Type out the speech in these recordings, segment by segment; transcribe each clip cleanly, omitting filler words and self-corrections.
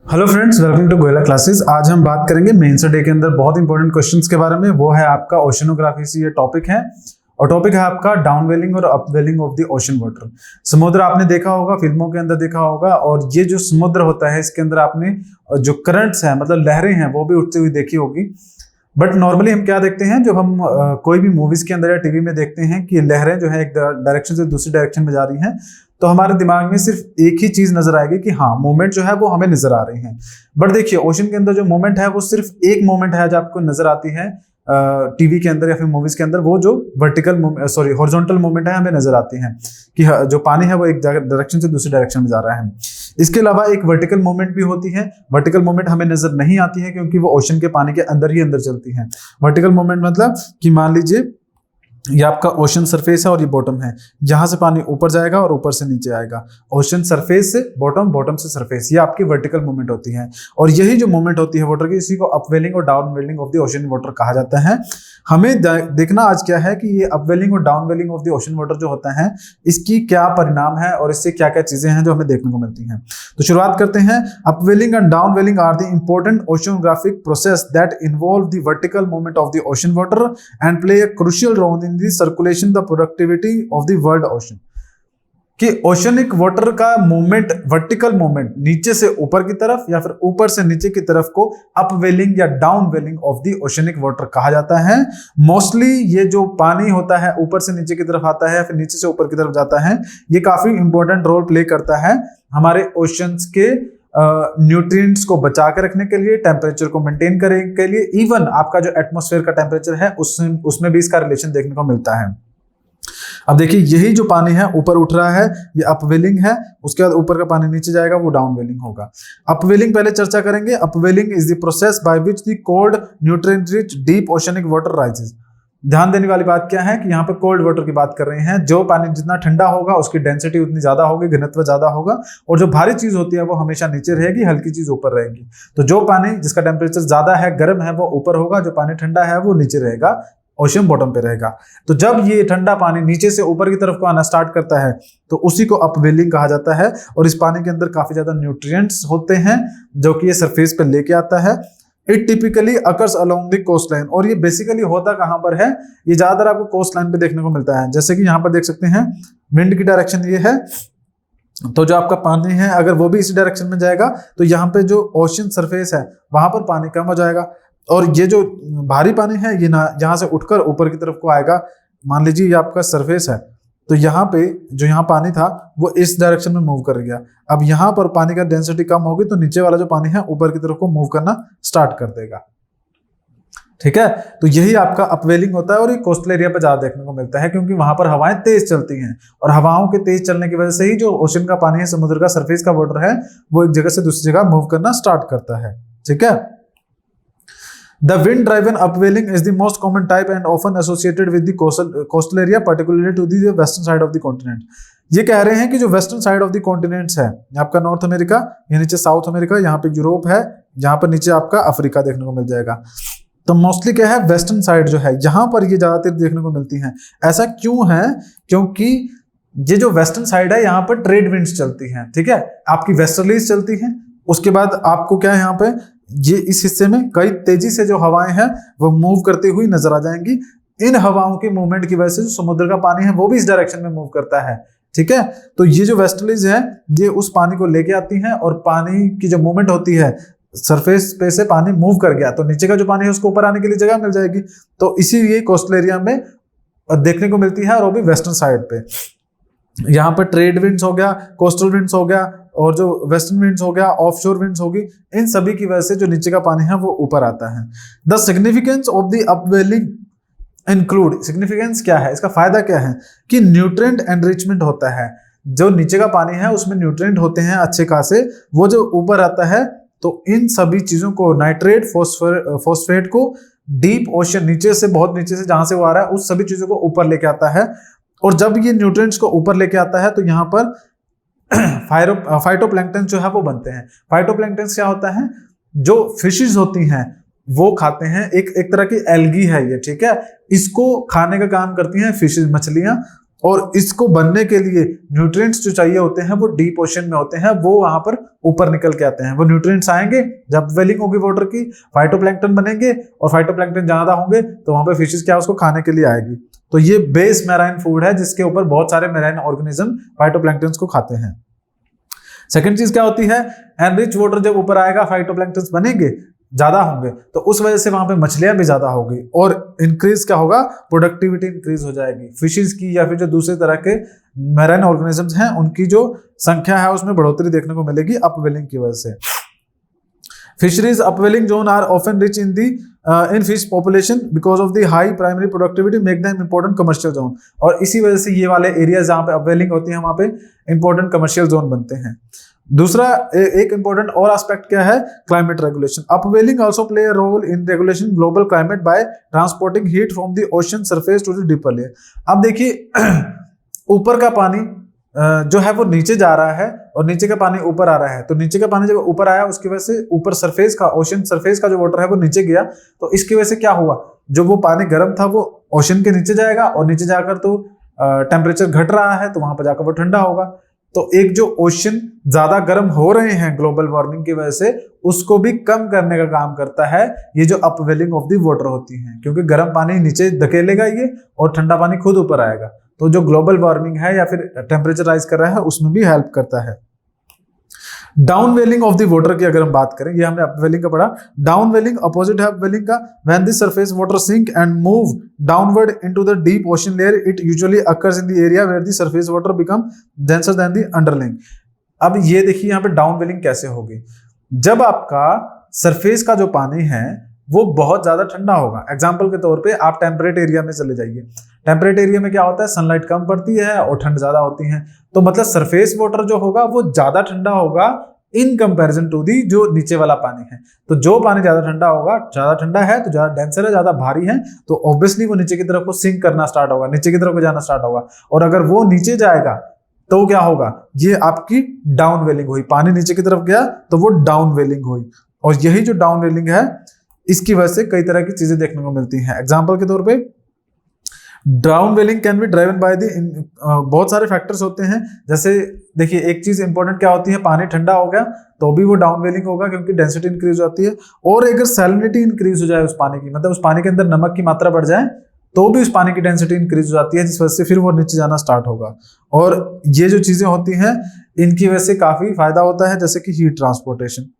Hello friends, welcome to Goyla classes. आज हम बात करेंगे मेंस डे के अंदर बहुत इंपॉर्टेंट क्वेश्चंस के बारे में। वो है आपका ओशनोग्राफी से ये टॉपिक है, और टॉपिक है आपका डाउनवेलिंग और upwelling of the ocean water. समुद्र आपने देखा होगा, फिल्मों के अंदर देखा होगा, और ये जो समुद्र होता है इसके अंदर आपने जो करंट्स हैं, मतलब लहरें हैं, वो भी उठती हुई देखी होगी। बट नॉर्मली हम क्या देखते हैं, जब हम कोई भी मूवीज के अंदर या टीवी में देखते हैं कि लहरें जो है एक डायरेक्शन से दूसरी डायरेक्शन में जा रही हैं, तो हमारे दिमाग में सिर्फ एक ही चीज नजर आएगी कि हाँ, मूवमेंट जो है वो हमें नजर आ रही है। बट देखिए, ओशन के अंदर जो मूवमेंट है वो सिर्फ एक मूवमेंट है जो आपको नजर आती है टीवी के अंदर या फिर मूवीज के अंदर। वो जो हॉरिजॉन्टल मूवमेंट है हमें नजर आती है कि जो पानी है वो एक डायरेक्शन से दूसरी डायरेक्शन में जा रहा है। इसके अलावा एक वर्टिकल मूवमेंट भी होती है। वर्टिकल मूवमेंट हमें नजर नहीं आती है क्योंकि वो ओशन के पानी के अंदर ही अंदर चलती है। वर्टिकल मूवमेंट मतलब कि मान लीजिए ये आपका ओशन सरफेस है और ये बॉटम है, यहां से पानी ऊपर जाएगा और ऊपर से नीचे आएगा। ओशन सरफेस से बॉटम, बॉटम से सरफेस, ये आपकी वर्टिकल मूवमेंट होती है। और यही जो मूवमेंट होती है वाटर की, इसी को अपवेलिंग और downwelling of the ocean water कहा जाता है। हमें देखना आज क्या है कि ये अपवेलिंग और downwelling of the ocean water जो होता है, इसकी क्या परिणाम है और इससे क्या क्या चीजें हैं जो हमें देखने को मिलती हैं। तो शुरुआत करते हैं। Upwelling and downwelling are the important oceanographic process that involve the vertical movement of the ocean water and play a crucial role in the circulation the productivity of the world ocean. कि oceanic water का movement, vertical movement नीचे से ऊपर की तरफ या फिर ऊपर से नीचे की तरफ को अपवेलिंग या downwelling of the oceanic water कहा जाता है। मोस्टली ये जो पानी होता है ऊपर से नीचे की तरफ आता है या फिर नीचे से ऊपर की तरफ जाता है, ये काफी इंपॉर्टेंट रोल प्ले करता है हमारे ओशंस के न्यूट्रिएंट्स को बचा के रखने के लिए, टेम्परेचर को मेंटेन करने के लिए। इवन आपका जो एटमॉस्फेयर का टेम्परेचर है उसमें भी इसका रिलेशन देखने को मिलता है। अब देखिए, यही जो पानी है ऊपर उठ रहा है, ये अपवेलिंग है। उसके बाद ऊपर का पानी नीचे जाएगा, वो डाउनवेलिंग होगा। अपवेलिंग पहले चर्चा करेंगे। Upwelling is the process by which the cold nutrient rich deep oceanic water rises. ध्यान देने वाली बात क्या है कि यहाँ पे कोल्ड वाटर की बात कर रहे हैं। जो पानी जितना ठंडा होगा उसकी डेंसिटी उतनी ज्यादा होगी, घनत्व ज्यादा होगा, और जो भारी चीज होती है वो हमेशा नीचे रहेगी, हल्की चीज ऊपर रहेगी। तो जो पानी जिसका टेम्परेचर ज्यादा है, गर्म है, वो ऊपर होगा, जो पानी ठंडा है वो नीचे रहेगा, ओशन बॉटम पे रहेगा। तो जब ये ठंडा पानी नीचे से ऊपर की तरफ को आना स्टार्ट करता है तो उसी को अपवेलिंग कहा जाता है। और इस पानी के अंदर काफी ज्यादा न्यूट्रिएंट्स होते हैं जो कि ये सरफेस पे लेके आता है। It typically occurs along the coast line. और ये बेसिकली होता कहां पर है, ये ज्यादातर आपको कोस्ट लाइन पे देखने को मिलता है। जैसे कि यहाँ पर देख सकते हैं, विंड की डायरेक्शन ये है, तो जो आपका पानी है अगर वो भी इसी डायरेक्शन में जाएगा तो यहाँ पे जो ओशन सरफेस है वहां पर पानी कम हो जाएगा, और ये जो भारी पानी है ये ना यहाँ से उठकर ऊपर की तरफ को आएगा। मान लीजिए ये आपका सरफेस है, तो यहाँ पे जो यहाँ पानी था वो इस डायरेक्शन में मूव कर गया। अब यहाँ पर पानी का डेंसिटी कम होगी तो नीचे वाला जो पानी है ऊपर की तरफ को मूव करना स्टार्ट कर देगा। ठीक है, तो यही आपका अपवेलिंग होता है। और ये कोस्टल एरिया पे ज्यादा देखने को मिलता है क्योंकि वहां पर हवाएं तेज चलती हैं, और हवाओं के तेज चलने की वजह से ही जो ओशन का पानी है, समुद्र का सरफेस का वाटर है, वो एक जगह से दूसरी जगह मूव करना स्टार्ट करता है। ठीक है। The wind-driven upwelling is the most common type and often associated with the coastal area, particularly to the western side of the continent. ये कह रहे हैं कि जो western side of the continents है, आपका नॉर्थ अमेरिका, ये नीचे साउथ अमेरिका, यहाँ पे यूरोप है, यहाँ पर नीचे आपका अफ्रीका देखने को मिल जाएगा। तो मोस्टली क्या है, वेस्टर्न साइड जो है यहाँ पर ये ज्यादातर देखने को मिलती है। ऐसा क्यों है? क्योंकि ये जो वेस्टर्न साइड है यहाँ पर ट्रेड विंड्स चलती हैं। ठीक है, आपकी वेस्टर्लीज चलती हैं। उसके बाद आपको क्या है, यहाँ पे ये इस हिस्से में कई तेजी से जो हवाएं हैं वो मूव करती हुई नजर आ जाएंगी। इन हवाओं की मूवमेंट की वजह से जो समुद्र का पानी है वो भी इस डायरेक्शन में मूव करता है। ठीक है, तो ये जो वेस्टर्लीज है ये उस पानी को लेके आती हैं, और पानी की जो मूवमेंट होती है, सरफेस पे से पानी मूव कर गया तो नीचे का जो पानी है उसको ऊपर आने के लिए जगह मिल जाएगी। तो इसीलिए कोस्टल एरिया में देखने को मिलती है, और वो भी वेस्टर्न साइड पे। यहाँ पर ट्रेड विंड्स हो गया, कोस्टल विंड्स हो गया, और जो वेस्टर्न विंड्स हो गया, ऑफशोर विंड्स होगी, इन सभी की वजह से जो नीचे का पानी है वो ऊपर आता है। The significance of the upwelling include, significance क्या है, इसका फायदा क्या है कि न्यूट्रिएंट एनरिचमेंट होता है। जो नीचे का पानी है उसमें न्यूट्रिएंट होते हैं अच्छे खासे, वो जो ऊपर आता है तो इन सभी चीजों को, नाइट्रेट, फॉस्फेट को डीप ओशन, नीचे से, बहुत नीचे से जहां से वो आ रहा है, उस सभी चीजों को ऊपर लेके आता है। और जब ये न्यूट्रिएंट्स को ऊपर लेके आता है तो यहाँ पर फाइटोप्लैंक्टन जो है वो बनते हैं। फाइटोप्लैंक्टन क्या होता है, जो फिशेस होती हैं वो खाते हैं, एक तरह की एल्गी है ये। ठीक है, इसको खाने का काम करती हैं फिशेस, मछलियां। और इसको बनने के लिए न्यूट्रिएंट्स जो चाहिए होते हैं वो डीप ओशन में होते हैं, वो वहां पर ऊपर निकल के आते हैं। वो न्यूट्रिएंट्स आएंगे जब अपवेलिंग होगी वाटर की, फाइटोप्लैंक्टन बनेंगे, और फाइटोप्लैंक्टन ज्यादा होंगे तो वहां पे फिशेस क्या उसको खाने के लिए आएगी। तो ये बेस मैराइन फूड है जिसके ऊपर बहुत सारे मैराइन ऑर्गेनिज्म फाइटोप्लैंक्टन्स को खाते हैं। सेकंड चीज क्या होती है, एनरिच वाटर जब ऊपर आएगा, फाइटोप्लैंक्टन्स बनेंगे, ज्यादा होंगे, तो उस वजह से वहां पे मछलियां भी ज्यादा होगी और इंक्रीज क्या होगा, प्रोडक्टिविटी इंक्रीज हो जाएगी फिशेस की, या फिर जो दूसरे तरह के मैराइन ऑर्गेनिजम्स हैं उनकी जो संख्या है उसमें बढ़ोतरी देखने को मिलेगी अपवेलिंग की वजह से। Fisheries upwelling zone are often rich in the in fish population because of the high primary productivity make them important commercial zone, और इसी वजह से ये वाले एरियाज जहाँ पे अपवेलिंग होती है वहां पे इंपॉर्टेंट कमर्शियल जोन बनते हैं। दूसरा एक इंपॉर्टेंट और एस्पेक्ट क्या है, climate regulation. Upwelling also play a role in regulation global climate by transporting heat from the ocean surface to the deeper layer. अब देखिए ऊपर का पानी जो है वो नीचे जा रहा है और नीचे का पानी ऊपर आ रहा है, तो नीचे का पानी जब ऊपर आया उसकी वजह से ऊपर सरफेस का, ओशन सरफेस का जो वाटर है वो नीचे गया, तो इसकी वजह से क्या हुआ, जो वो पानी गर्म था वो ओशन के नीचे जाएगा और नीचे जाकर तो टेम्परेचर घट रहा है तो वहां पर जाकर वो ठंडा होगा। तो एक जो ओशन ज्यादा गर्म हो रहे हैं ग्लोबल वार्मिंग की वजह से, उसको भी कम करने का काम करता है ये जो अपवेलिंग ऑफ द वाटर होती है, क्योंकि गर्म पानी नीचे धकेलेगा ये और ठंडा पानी खुद ऊपर आएगा, तो जो ग्लोबल वार्मिंग है या फिर टेम्परेचर राइज कर रहा है उसमें भी हेल्प करता है। डाउनवेलिंग ऑफ द वाटर की अगर हम बात करें, ये हमने अपवेलिंग का पढ़ा, डाउनवेलिंग अपोजिट है अपवेलिंग का, when the surface water sink and move downward into the deep ocean layer it usually occurs in the area where the surface water become denser than the underlying. अब ये देखिए यहाँ पे downwelling कैसे होगी, जब आपका सरफेस का जो पानी है वो बहुत ज्यादा ठंडा होगा। एग्जाम्पल के तौर पे आप टेम्परेट एरिया में चले जाइए, टेम्परेट एरिया में क्या होता है, सनलाइट कम पड़ती है और ठंड ज्यादा होती है, तो मतलब सरफेस वाटर जो होगा वो ज्यादा ठंडा होगा इन कंपैरिजन टू दी जो नीचे वाला पानी है। तो जो पानी ज्यादा ठंडा होगा, ज्यादा ठंडा है तो ज्यादा डेंसर है, ज्यादा भारी है, तो ऑब्वियसली वो नीचे की तरफ को सिंक करना स्टार्ट होगा, नीचे की तरफ को जाना स्टार्ट होगा, और अगर वो नीचे जाएगा तो क्या होगा, ये आपकी डाउनवेलिंग हुई, पानी नीचे की तरफ गया तो वो डाउनवेलिंग हुई। और यही जो डाउनवेलिंग है इसकी वजह से कई तरह की चीजें देखने को मिलती हैं। एग्जाम्पल के तौर पे downwelling can be driven by the, बहुत सारे फैक्टर्स होते हैं, जैसे देखिए एक चीज इंपॉर्टेंट क्या होती है, पानी ठंडा हो गया तो भी वो डाउनवेलिंग होगा क्योंकि डेंसिटी इंक्रीज होती है, और अगर सैलिनिटी इंक्रीज हो जाए उस पानी की, मतलब उस पानी के अंदर नमक की मात्रा बढ़ जाए तो भी उस पानी की डेंसिटी इंक्रीज हो जाती है, जिस वजह से फिर वो नीचे जाना स्टार्ट होगा। और ये जो चीजें होती हैं इनकी वजह से काफी फायदा होता है, जैसे कि हीट ट्रांसपोर्टेशन,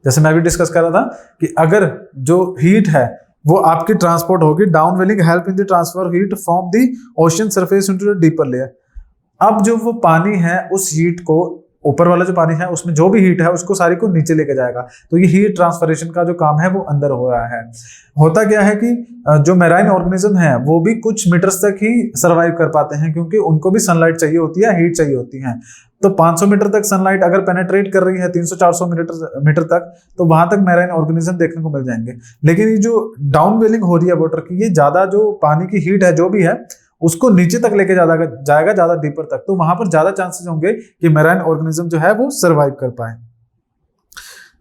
जैसे मैं भी डिस्कस कर रहा था कि अगर जो हीट है वो आपकी ट्रांसपोर्ट होगी, downwelling help in the transfer heat from the ocean surface into the deeper layer. अब जो वो पानी है उस हीट को, ऊपर वाला जो पानी है उसमें जो भी हीट है उसको सारी को नीचे लेके जाएगा, तो ये हीट ट्रांसफरेशन का जो काम है वो अंदर हो रहा है। होता क्या है कि जो मैराइन ऑर्गेनिज्म है वो भी कुछ मीटर्स तक ही सर्वाइव कर पाते हैं, क्योंकि उनको भी सनलाइट चाहिए होती है, हीट चाहिए होती है। तो 500 मीटर तक सनलाइट अगर पेनेट्रेट कर रही है 300-400 मीटर तक, तो वहां तक मैराइन ऑर्गेनिज्म देखने को मिल जाएंगे। लेकिन ये जो डाउनवेलिंग हो रही है वाटर की, ये ज्यादा जो पानी की हीट है जो भी है उसको नीचे तक लेके जाएगा, ज्यादा डीपर तक, तो वहां पर ज्यादा चांसेस होंगे कि मैराइन ऑर्गेनिज्म जो है वो सर्वाइव कर पाए।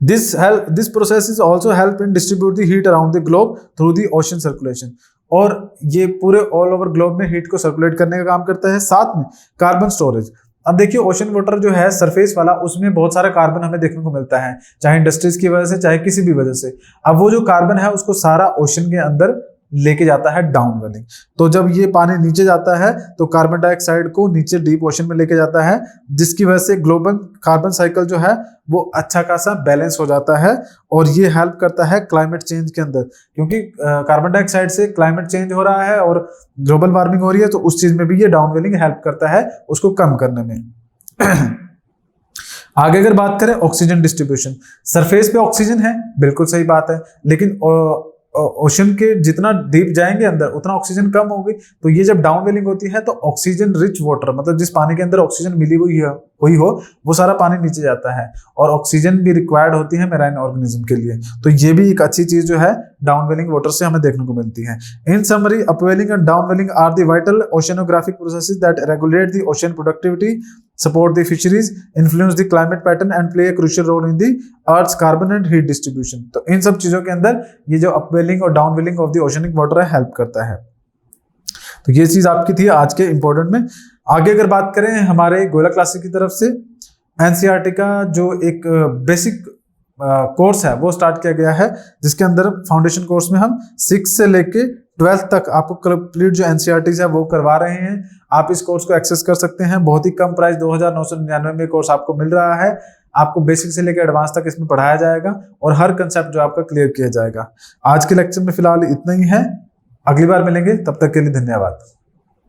This process is also help in distribute the heat around the globe through the ocean circulation, और ये पूरे ऑल ओवर ग्लोब में हीट को सर्कुलेट करने का काम करता है। साथ में कार्बन स्टोरेज, अब देखिए ओशन वाटर जो है सरफेस वाला, उसमें बहुत सारा कार्बन हमें देखने को मिलता है, चाहे इंडस्ट्रीज की वजह से चाहे किसी भी वजह से। अब वो जो कार्बन है उसको सारा ओशन के अंदर लेके जाता है डाउनवेलिंग। तो जब ये पानी नीचे जाता है तो कार्बन डाइऑक्साइड को नीचे डीप ओशन में लेके जाता है, जिसकी वजह से ग्लोबल कार्बन साइकिल जो है वो अच्छा खासा बैलेंस हो जाता है, और ये हेल्प करता है क्लाइमेट चेंज के अंदर, क्योंकि कार्बन डाइऑक्साइड से क्लाइमेट चेंज हो रहा है और ग्लोबल वार्मिंग हो रही है, तो उस चीज में भी ये डाउनवेलिंग हेल्प करता है उसको कम करने में। आगे अगर बात करें ऑक्सीजन डिस्ट्रीब्यूशन, सरफेस पे ऑक्सीजन है, बिल्कुल सही बात है, लेकिन ओशन के जितना डीप जाएंगे अंदर उतना ऑक्सीजन कम होगी। तो ये जब डाउनवेलिंग होती है तो ऑक्सीजन रिच वाटर, मतलब जिस पानी के अंदर ऑक्सीजन मिली हुई हो वो सारा पानी नीचे जाता है, और ऑक्सीजन भी रिक्वायर्ड होती है मैराइन ऑर्गेनिज्म के लिए। तो ये भी एक अच्छी चीज जो है डाउनवेलिंग वाटर से हमें देखने को मिलती है। In summary, upwelling and downwelling are the vital oceanographic processes that regulate the ocean productivity, support the fisheries, influence the climate pattern and play a crucial role in the Earth's carbon and heat distribution। तो इन सब चीजों के अंदर ये जो upwelling और downwelling of the oceanic water है help करता है। तो ये चीज आपकी थी आज के इंपॉर्टेंट में। आगे अगर बात करें हमारे गोयला क्लासिक की तरफ से एनसीईआरटी का जो एक बेसिक कोर्स है वो स्टार्ट किया गया है, जिसके अंदर फाउंडेशन कोर्स में हम 6 से लेके 12th तक आपको कंप्लीट जो एनसीईआरटी है वो करवा रहे हैं। आप इस कोर्स को एक्सेस कर सकते हैं, बहुत ही कम प्राइस 2999 में कोर्स आपको मिल रहा है। आपको बेसिक से लेकर एडवांस तक इसमें पढ़ाया जाएगा और हर कंसेप्ट जो आपका क्लियर किया जाएगा। आज के लेक्चर में फिलहाल इतना ही है, अगली बार मिलेंगे, तब तक के लिए धन्यवाद।